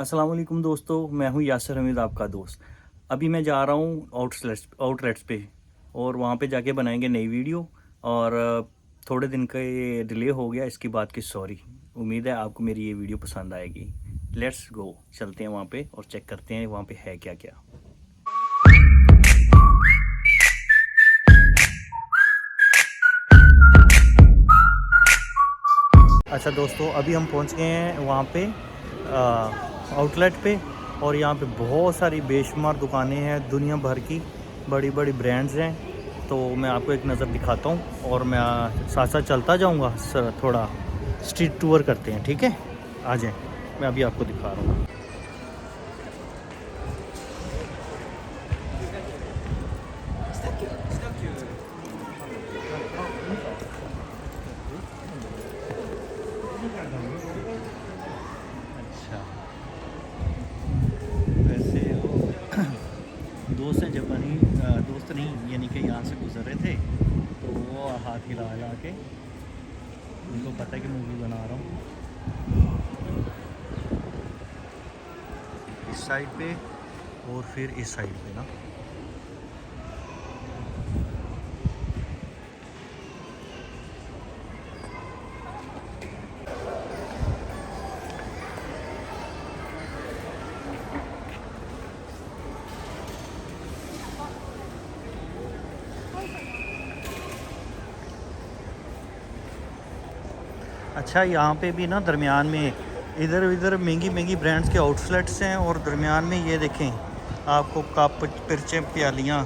अस्सलाम वालेकुम दोस्तों, मैं हूं यासिर हमीद आपका दोस्त। अभी मैं जा रहा हूं आउटलेट्स पे और वहां पे जाके बनाएंगे नई वीडियो। और थोड़े दिन का ये डिले हो गया, इसकी बात की सॉरी। उम्मीद है आपको मेरी ये वीडियो पसंद आएगी। लेट्स गो, चलते हैं वहां पे और चेक करते हैं वहां पे है क्या क्या। अच्छा दोस्तों, अभी हम पहुंच गए हैं वहाँ पे आउटलेट पे। और यहाँ पे बहुत सारी बेशुमार दुकानें हैं, दुनिया भर की बड़ी बड़ी ब्रांड्स हैं। तो मैं आपको एक नज़र दिखाता हूँ और मैं साथ साथ चलता जाऊँगा। थोड़ा स्ट्रीट टूर करते हैं, ठीक है? आ जाएं, मैं अभी आपको दिखा रहा हूँ। अच्छा, वैसे दोस्त हैं जापानी, दोस्त नहीं, यानी कि यहाँ से गुजर रहे थे तो वो हाथ हिला हिला के, उनको पता है कि मूवी बना रहा हूँ। इस साइड पे और फिर इस साइड पे ना। अच्छा, यहाँ पे भी ना दरमियान में इधर उधर महंगी महंगी ब्रांड्स के आउटलेट्स हैं और दरमियान में ये देखें, आपको कप पिरचें प्यालियाँ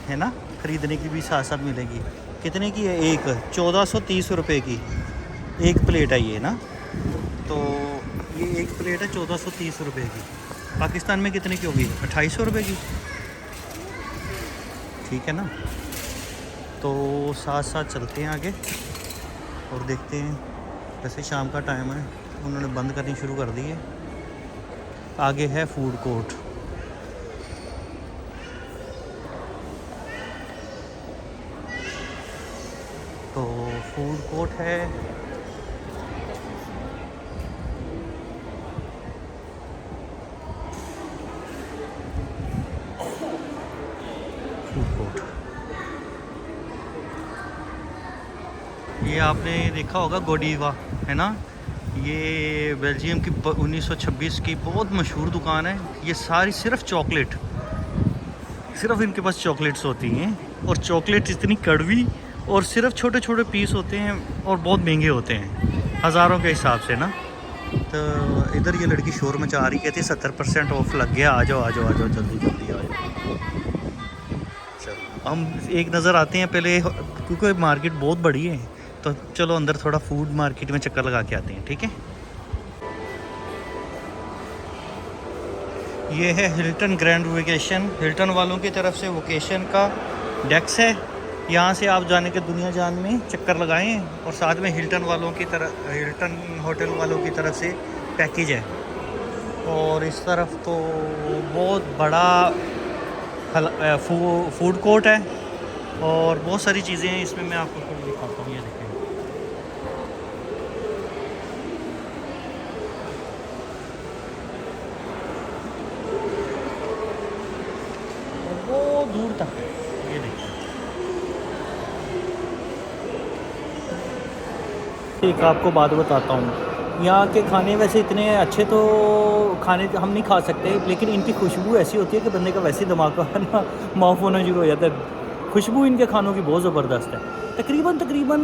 है ना, ख़रीदने की भी साथ साथ मिलेगी। कितने की है? एक 1430 रुपये की एक प्लेट है ये ना। तो ये एक प्लेट है 1430 रुपये की। पाकिस्तान में कितने की होगी? 2800 रुपये की, ठीक है ना। तो साथ साथ चलते हैं आगे और देखते हैं। वैसे शाम का टाइम है, उन्होंने बंद करनी शुरू कर दी है। आगे है फूड कोर्ट। तो फूड कोर्ट है। फूड कोर्ट ये आपने देखा होगा, गोडीवा है ना। ये बेल्जियम की 1926 की बहुत मशहूर दुकान है। ये सारी सिर्फ चॉकलेट, सिर्फ इनके पास चॉकलेट्स होती हैं। और चॉकलेट इतनी कड़वी और सिर्फ छोटे छोटे पीस होते हैं और बहुत महंगे होते हैं, हज़ारों के हिसाब से ना। तो इधर ये लड़की शोर मचा रही, कहती 70% ऑफ लग गया, आ जाओ आ जाओ आ जाओ, जल्दी जल्दी आ जाओ। चलो हम एक नज़र आते हैं पहले, क्योंकि मार्केट बहुत बड़ी है। तो चलो अंदर थोड़ा फूड मार्केट में चक्कर लगा के आते हैं, ठीक है। ये है हिल्टन ग्रैंड वेकेशन। हिल्टन वालों की तरफ से वेकेशन का डेस्क है। यहाँ से आप जाने के दुनिया जान में चक्कर लगाएं और साथ में हिल्टन वालों की तरफ, हिल्टन होटल वालों की तरफ से पैकेज है। और इस तरफ तो बहुत बड़ा फूड कोर्ट है और बहुत सारी चीज़ें हैं इसमें। मैं आपको कुछ दिखाता हूँ, ये देखें। और वो दूर तक है, ये देखिए। एक आपको बात बताता हूँ, यहाँ के खाने वैसे इतने अच्छे तो खाने हम नहीं खा सकते, लेकिन इनकी खुशबू ऐसी होती है कि बंदे का वैसे ही दिमाग का ना माफ़ होना शुरू हो जाता है। खुशबू इनके खानों की बहुत ज़बरदस्त है। तकरीबन तकरीबन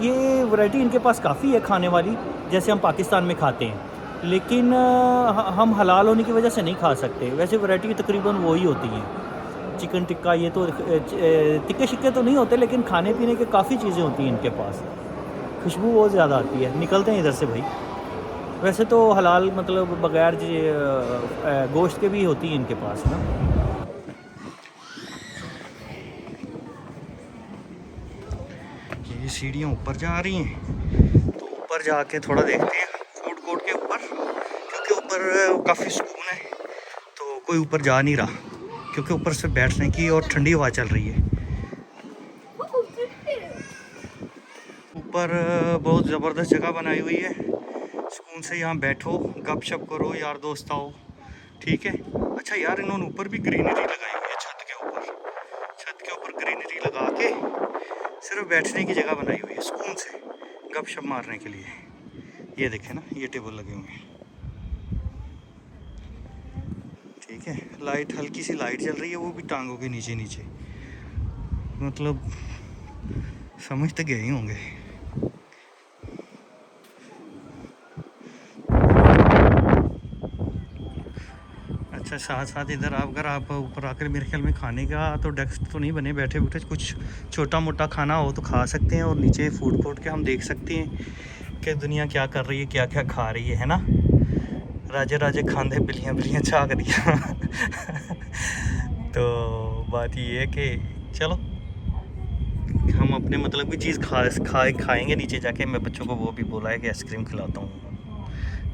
ये वैरायटी इनके पास काफ़ी है खाने वाली, जैसे हम पाकिस्तान में खाते हैं। लेकिन हम हलाल होने की वजह से नहीं खा सकते। वैसे वैरायटी तकरीबन वही होती हैं। चिकन टिक्का, ये तो टिक्के शिक्के तो नहीं होते, लेकिन खाने पीने के काफ़ी चीज़ें होती हैं इनके पास। खुशबू बहुत ज़्यादा आती है। निकलते हैं इधर से भाई। वैसे तो हलाल मतलब बगैर गोश्त के भी होती है इनके पास ना। ये सीढ़ियाँ ऊपर जा रही हैं, तो ऊपर जाके थोड़ा देखते हैं फूड कोर्ट के ऊपर, क्योंकि ऊपर काफ़ी सुकून है। तो कोई ऊपर जा नहीं रहा, क्योंकि ऊपर से बैठने की और ठंडी हवा चल रही है। ऊपर बहुत ज़बरदस्त जगह बनाई हुई है, सुकून से यहाँ बैठो, गपशप करो, यार दोस्त आओ, ठीक है। अच्छा यार, इन्होंने ऊपर भी ग्रीनरी लगाई हुई है, छत के ऊपर ग्रीनरी लगा के सिर्फ बैठने की जगह बनाई हुई है सुकून से गपशप मारने के लिए। ये देखे ना, ये टेबल लगे हुए हैं, ठीक है। लाइट, हल्की सी लाइट जल रही है, वो भी टांगों के नीचे नीचे, मतलब समझ तो गए ही होंगे। अच्छा, साथ साथ इधर अगर आप ऊपर आकर, मेरे ख्याल में खाने का तो डेस्क तो नहीं बने, बैठे बैठे कुछ छोटा मोटा खाना हो तो खा सकते हैं। और नीचे फूड कोर्ट के हम देख सकते हैं कि दुनिया क्या कर रही है, क्या क्या खा रही है ना। राजे राजे खांदे बिल्लियाँ बिल्लियाँ झाँक दिया तो बात ये है कि चलो हम अपने मतलब की चीज़ खाएंगे नीचे जाके। मैं बच्चों को वो भी बोला है कि आइसक्रीम खिलाता हूँ।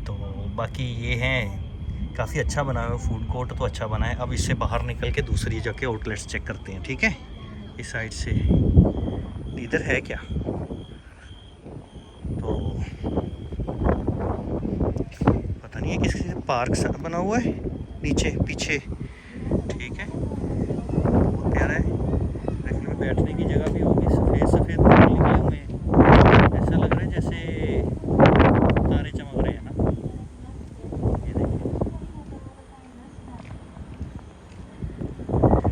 तो बाकी ये हैं, काफ़ी अच्छा बना है फूड कोर्ट, तो अच्छा बना है। अब इससे बाहर निकल के दूसरी जगह आउटलेट्स चेक करते हैं, ठीक है। इस साइड से इधर है क्या, तो पता नहीं है, किसी पार्क सा बना हुआ है नीचे पीछे, ठीक है। बहुत प्यारा है, देखने में बैठने की जगह भी होगी। सफ़ेद सफ़ेद फूल निकले हुए हैं, ऐसा लग रहा है जैसे तारे चमक रहे हैं ना। ये देखिए,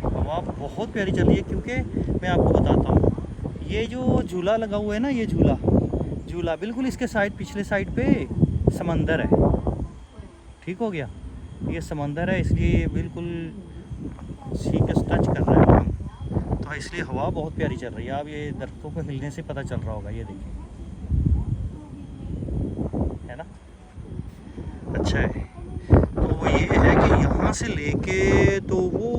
हवा बहुत प्यारी चल रही है। क्योंकि मैं आपको बताता हूँ, ये जो झूला लगा हुआ है ना, ये झूला बिल्कुल इसके साइड, पिछले साइड पे समंदर है, ठीक हो गया। ये समंदर है, इसलिए बिल्कुल सी के टच कर रहा है हम, तो इसलिए हवा बहुत प्यारी चल रही है। अब ये दरख्तों को हिलने से पता चल रहा होगा, ये देखिए, है ना, अच्छा है। तो ये है कि यहाँ से लेके तो वो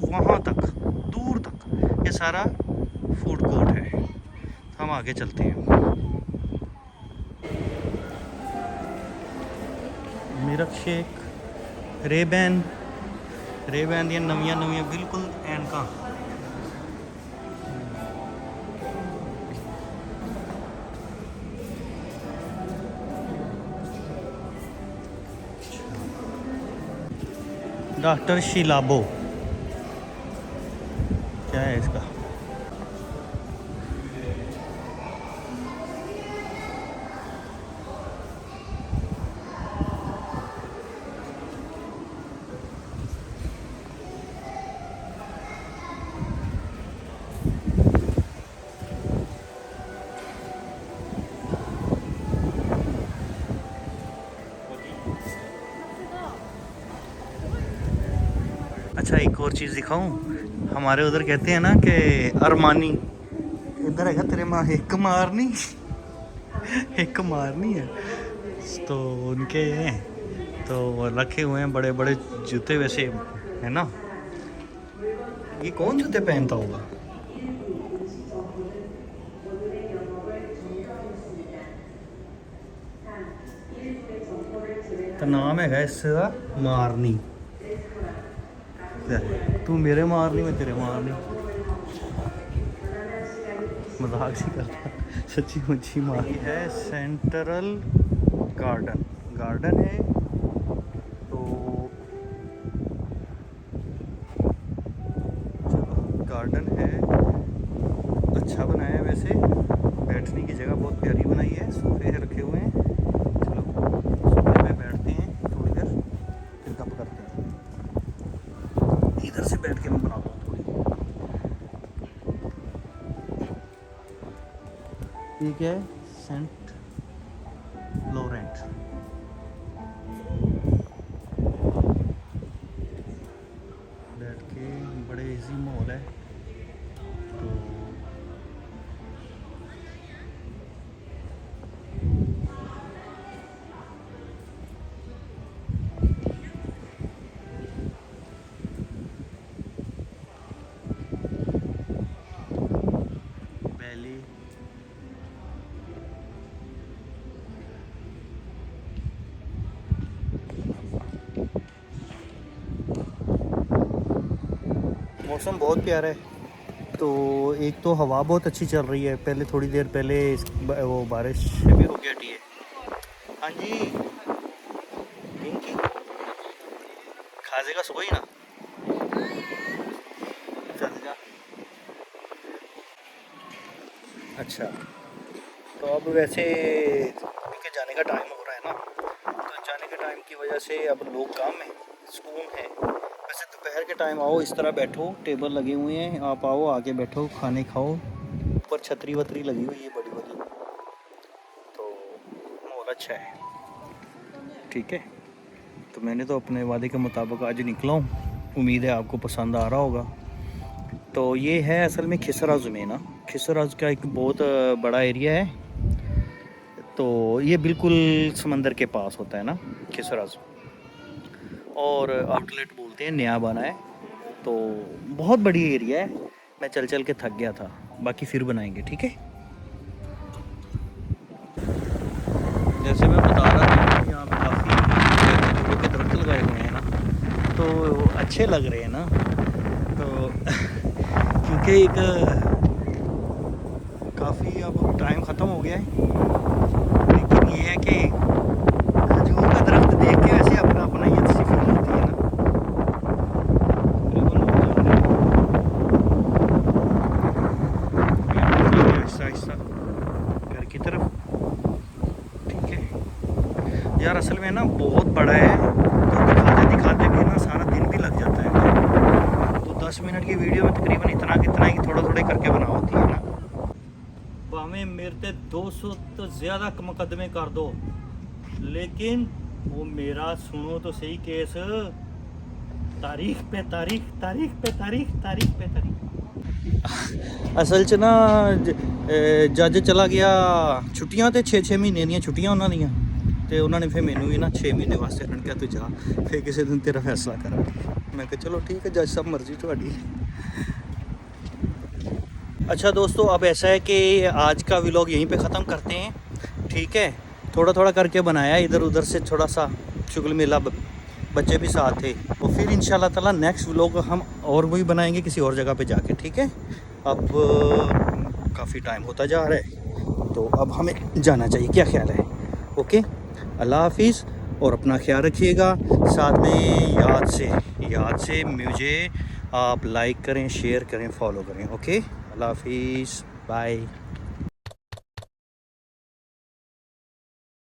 वहाँ तक, दूर तक ये सारा फूड कोर्ट है। तो हम आगे चलते हैं। मिल्क शेक, रेबैन ਦੀਆਂ ਨਵੀਆਂ ਬਿਲਕੁਲ ਐਨਕਾਂ। डॉक्टर शिलाबो, क्या है इसका? अच्छा, एक और चीज़ दिखाऊं, हमारे उधर कहते हैं ना कि अरमानी, इधर है तेरे माँ एक मारनी एक मारनी है, तो उनके हैं, तो रखे हुए हैं बड़े बड़े जूते, वैसे है ना। ये कौन जूते पहनता होगा? तो नाम है इसका मारनी। तू मेरे मारनी, मैं तेरे मारनी, मजाक सी करता, सच्ची मुच्ची मारनी है। सेंट्रल गार्डन है, तो चलो गार्डन है, अच्छा बनाया है वैसे। बैठने की जगह बहुत प्यारी बनाई है, सोफे रखे हुए हैं। चलो सोफे पे बैठते हैं थोड़ी देर, फिर गप करते हैं। इधर से बैठ के मैं बनाता हूँ थोड़ी, ठीक है। सेंट लॉरेंट, बैठ के बड़े इजी माहौल है। तो वैली, मौसम बहुत प्यारा है। तो एक तो हवा बहुत अच्छी चल रही है, पहले थोड़ी देर पहले वो बारिश भी हो गई हटी है, हाँ जी, पिंकी खाजेगा सोई ना, चल जा। अच्छा, तो अब वैसे इनके जाने का टाइम हो रहा है ना, तो जाने के टाइम की वजह से अब लोग कम हैं, सुकून है। वैसे दोपहर के टाइम आओ, इस तरह बैठो, टेबल लगे हुए हैं, आप आओ आके बैठो, खाने खाओ, ऊपर छतरी वतरी लगी हुई है बड़ी बड़ी, तो माहौल अच्छा है। ठीक है, तो मैंने तो अपने वादे के मुताबिक आज निकला हूँ, उम्मीद है आपको पसंद आ रहा होगा। तो ये है असल में खिसरा ज़मीन, खिसरा का एक बहुत बड़ा एरिया है, तो ये बिल्कुल समंदर के पास होता है ना खिसराज, और आउटलेट बोलते हैं, नया बना है, तो बहुत बड़ी एरिया है। मैं चल चल के थक गया था, बाकी फिर बनाएंगे, ठीक है। जैसे मैं बता रहा था, यहाँ पे काफ़ी खजूरों के दरख्त लगाए हुए हैं ना, तो अच्छे लग रहे हैं ना, तो क्योंकि एक काफ़ी अब टाइम ख़त्म हो गया है, लेकिन ये है कि खजूर का दरख्त देख के वैसे अपना अपना ये सी फील होती है ना। आहिस्ता आहिस्ता घर की तरफ, ठीक है यार। असल में ना बहुत बड़ा है, तो दिखाते दिखाते भी ना सारा दिन भी लग जाता है, तो 10 मिनट की वीडियो में तकरीबन इतना कितना ही थोड़ा थोड़े करके बना होती है ना। भावें मेरे ते 200 तो ज़्यादा मुकदमे कर दो, लेकिन वो मेरा सुनो तो सही केस, तारीख पे तारीख, तारीख पे तारीख, तारीख पे तारीख। असल च ना जज चला गया छुट्टियां, तो 6-6 महीने ਦੀਆਂ ਛੁੱਟੀਆਂ ਉਹਨਾਂ ਦੀਆਂ, ਤੇ ਉਹਨਾਂ ਨੇ ਫਿਰ ਮੈਨੂੰ ਵੀ ਨਾ 6 ਮਹੀਨੇ ਵਾਸਤੇ ਉਹਨਾਂ ਨੇ ਕਿਹਾ ਤੂੰ ਜਾ, ਫਿਰ ਕਿਸੇ ਦਿਨ ਤੇਰਾ ਫੈਸਲਾ ਕਰਾਂਗੇ। मैं कहा चलो ठीक है जज साहब, मर्जी ਤੁਹਾਡੀ। अच्छा दोस्तों, अब ऐसा है कि आज का व्लॉग यहीं पे ख़त्म करते हैं, ठीक है। थोड़ा थोड़ा करके बनाया, इधर उधर से थोड़ा सा शुगल मिला, बच्चे भी साथ थे, और फिर इंशाल्लाह ताला नेक्स्ट व्लॉग हम और वही बनाएंगे किसी और जगह पे जाके, ठीक है। अब काफ़ी टाइम होता जा रहा है, तो अब हमें जाना चाहिए, क्या ख्याल है? ओके, अल्लाह हाफिज़, और अपना ख्याल रखिएगा। साथ में याद से मुझे आप लाइक करें, शेयर करें, फॉलो करें। ओके, अल्लाह हाफिज़, बाय।